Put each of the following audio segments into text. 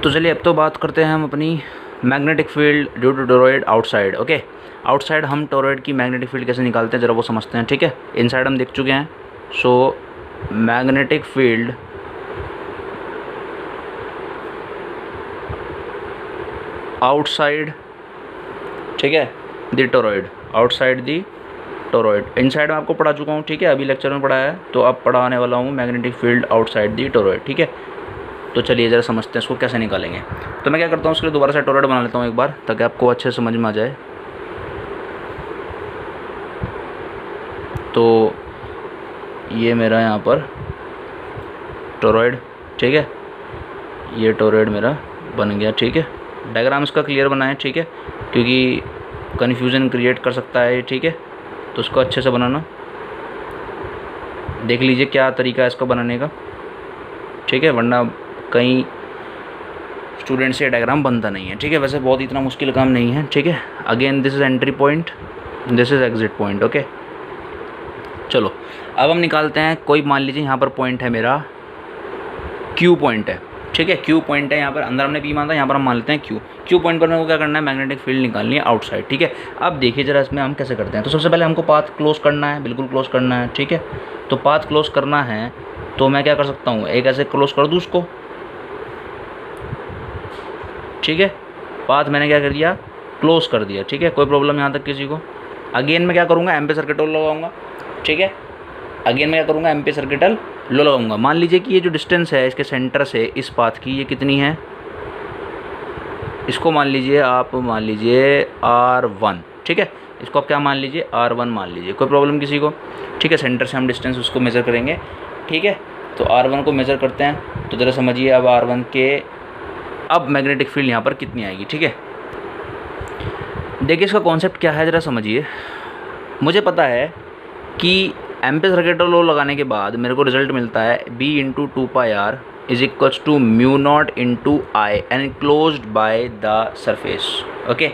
तो चलिए अब तो बात करते हैं हम अपनी magnetic field due to toroid outside. Okay, outside हम टोरॉइड की मैग्नेटिक फील्ड कैसे निकालते हैं ज़रा वो समझते हैं। ठीक है, इनसाइड हम देख चुके हैं। सो मैग्नेटिक फील्ड आउटसाइड, ठीक है, the toroid, outside the toroid. Inside में आपको पढ़ा चुका हूँ, ठीक है, अभी लेक्चर में पढ़ाया है, तो अब पढ़ाने वाला हूँ magnetic field outside the toroid. ठीक है, तो चलिए ज़रा समझते हैं इसको कैसे निकालेंगे। तो मैं क्या करता हूँ, उसके लिए दोबारा से टोरॉइड बना लेता हूँ एक बार, ताकि आपको अच्छे से समझ में आ जाए। तो ये मेरा यहाँ पर टोरॉइड, ठीक है, ये टोरॉइड मेरा बन गया। ठीक है, डायग्राम इसका क्लियर बनाएं, ठीक है, क्योंकि कन्फ्यूज़न क्रिएट कर सकता है। ठीक है, तो उसको अच्छे से बनाना, देख लीजिए क्या तरीका है इसको बनाने का। ठीक है, वरना कई स्टूडेंट से डायग्राम बनता नहीं है। ठीक है, वैसे बहुत इतना मुश्किल काम नहीं है। ठीक है, again this is entry point, this is exit point. Okay, चलो अब हम निकालते हैं। कोई मान लीजिए यहाँ पर पॉइंट है मेरा, क्यू पॉइंट है। ठीक है, क्यू पॉइंट है यहाँ पर, अंदर हमने पी माना था, यहाँ पर हम मान लेते हैं क्यू। क्यू पॉइंट पर मेरे को क्या करना है, मैग्नेटिक फील्ड निकालनी है आउटसाइड। ठीक है, अब देखिए जरा इसमें हम कैसे करते हैं। तो सबसे पहले हमको पाथ क्लोज करना है, बिल्कुल क्लोज करना है। ठीक है, तो पाथ क्लोज करना है तो मैं क्या कर सकता हूँ, एक ऐसे क्लोज कर दूँ उसको। ठीक है, पाथ मैंने क्या कर दिया, क्लोज कर दिया। ठीक है, कोई प्रॉब्लम यहाँ तक किसी को। अगेन मैं क्या करूँगा, एम्पीयर सर्किट लगाऊंगा। ठीक है, अगेन मैं क्या करूँगा, एम्पीयर सर्किट लो लगाऊंगा। मान लीजिए कि ये जो डिस्टेंस है इसके सेंटर से इस पाथ की, ये कितनी है, इसको मान लीजिए आप, मान लीजिए R1। ठीक है, इसको आप क्या मान लीजिए, R1 मान लीजिए, कोई प्रॉब्लम किसी को। ठीक है, सेंटर से हम डिस्टेंस उसको मेज़र करेंगे। ठीक है, तो R1 को मेज़र करते हैं। तो ज़रा समझिए अब R1 के, अब मैग्नेटिक फील्ड यहाँ पर कितनी आएगी। ठीक है, देखिए इसका कॉन्सेप्ट क्या है, ज़रा समझिए। मुझे पता है कि एम्पीयर सर्किट लॉ लगाने के बाद मेरे को रिजल्ट मिलता है B into 2πr is equals to mu not into I enclosed by the surface. Okay,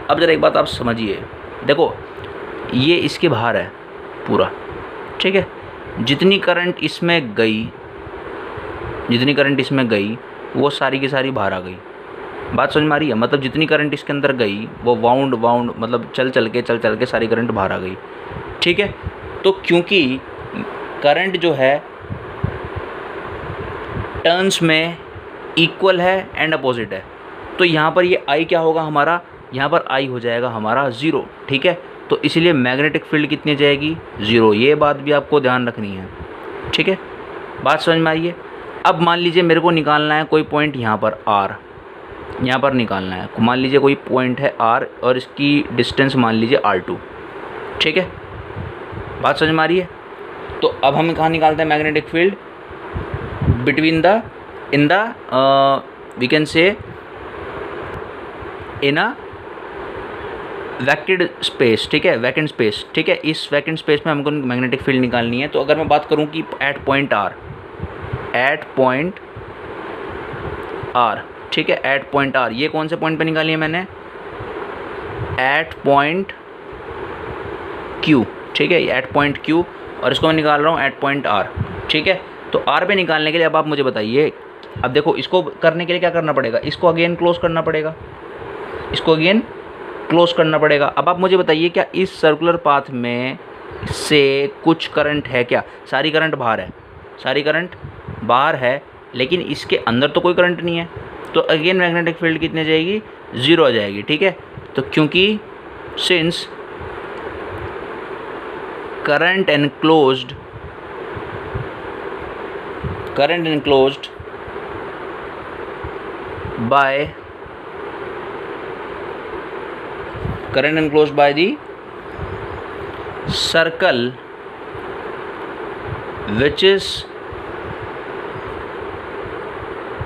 अब ज़रा एक बात आप समझिए, देखो ये इसके बाहर है पूरा। ठीक है, जितनी करंट इसमें गई, जितनी करंट इसमें गई वो सारी की सारी बाहर आ गई। बात समझ में आ रही है, मतलब जितनी करंट इसके अंदर गई वो वाउंड मतलब चल चल के सारी करंट बाहर आ गई। ठीक है, तो क्योंकि करंट जो है टर्न्स में इक्वल है एंड अपोजिट है, तो यहाँ पर ये आई क्या होगा हमारा, यहाँ पर आई हो जाएगा हमारा 0। ठीक है, तो इसलिए मैग्नेटिक फील्ड कितनी जाएगी, 0। ये बात भी आपको ध्यान रखनी है। ठीक है, बात समझ में आई है। अब मान लीजिए मेरे को निकालना है कोई पॉइंट यहाँ पर R, यहाँ पर निकालना है। मान लीजिए कोई पॉइंट है R और इसकी डिस्टेंस मान लीजिए R2। ठीक है, बात समझ में आ रही है। तो अब हम कहाँ निकालते हैं magnetic field, between the, in the we can say in a vacant space. ठीक है, वैकेंट स्पेस। ठीक है, इस वैकेंट स्पेस में हमको मैग्नेटिक फील्ड निकालनी है। तो अगर मैं बात करूं कि at point R, at point R, ठीक है, एट पॉइंट R, ये कौन से पॉइंट पे निकाली है मैंने, एट पॉइंट Q। ठीक है, एट पॉइंट Q, और इसको मैं निकाल रहा हूँ एट पॉइंट R। ठीक है, तो R पे निकालने के लिए अब आप मुझे बताइए, अब देखो इसको करने के लिए क्या करना पड़ेगा, इसको अगेन क्लोज करना पड़ेगा, इसको अगेन क्लोज करना पड़ेगा। अब आप मुझे बताइए क्या इस सर्कुलर पाथ में से कुछ करंट है क्या, सारी करंट बाहर है, सारी करंट बाहर है, लेकिन इसके अंदर तो कोई करंट नहीं है। तो अगेन मैग्नेटिक फील्ड कितनी जाएगी, 0 आ जाएगी। ठीक है, तो क्योंकि since current enclosed by the circle which is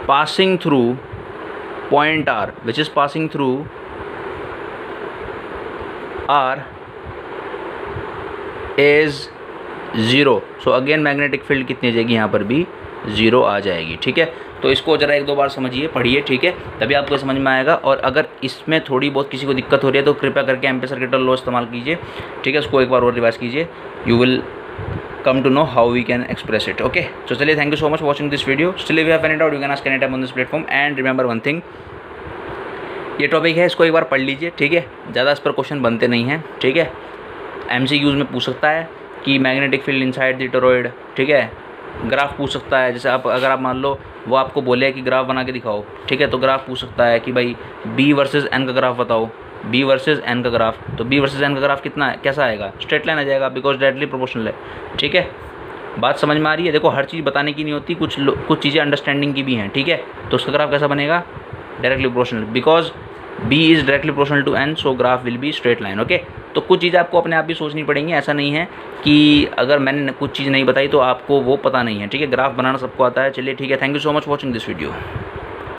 passing through point R, which is passing through R is 0। So again magnetic field कितनी जाएगी, यहाँ पर भी 0 आ जाएगी। ठीक है, तो इसको ज़रा एक दो बार समझिए, पढ़िए। ठीक है, तभी आपको समझ में आएगा। और अगर इसमें थोड़ी बहुत किसी को दिक्कत हो रही है तो कृपया करके एम्पीयर सर्किट लॉ इस्तेमाल कीजिए। ठीक है, उसको एक बार और रिवाइज कीजिए, you will come to know how we can express it. Okay, so चलिए, thank you so much for watching this video. Still if you have any doubt you can ask anytime on this platform, and remember one thing, ये topic है, इसको एक बार पढ़ लीजिए, ठीक है। ज़्यादा इस पर क्वेश्चन बनते नहीं हैं, ठीक है। MCQs में पूछ सकता है कि magnetic field inside the toroid, ठीक है। ग्राफ पूछ सकता है, जैसे आप अगर आप मान लो वो आपको बोले कि ग्राफ बना के दिखाओ, ठीक है, तो ग्राफ पूछ सकता है कि भाई B वर्सेस N का ग्राफ बताओ, B वर्सेस N का ग्राफ, तो B वर्सेस N का ग्राफ कितना है, कैसा आएगा, स्ट्रेट लाइन आ जाएगा, बिकॉज डायरेक्टली प्रोपोर्शनल है, ठीक है। बात समझ में आ रही है? देखो, हर चीज़ बताने की नहीं होती, कुछ चीज़ें अंडरस्टैंडिंग की भी हैं, ठीक है। तो उसका ग्राफ कैसा बनेगा, directly proportional, because B is directly proportional to N, so graph will be straight line. Okay, तो कुछ चीज़ें आपको अपने आप भी सोचनी पड़ेंगी, ऐसा नहीं है कि अगर मैंने कुछ चीज़ नहीं बताई तो आपको वो पता नहीं है, ठीक है। ग्राफ बनाना सबको आता है। चलिए ठीक है, thank you so much for watching this video.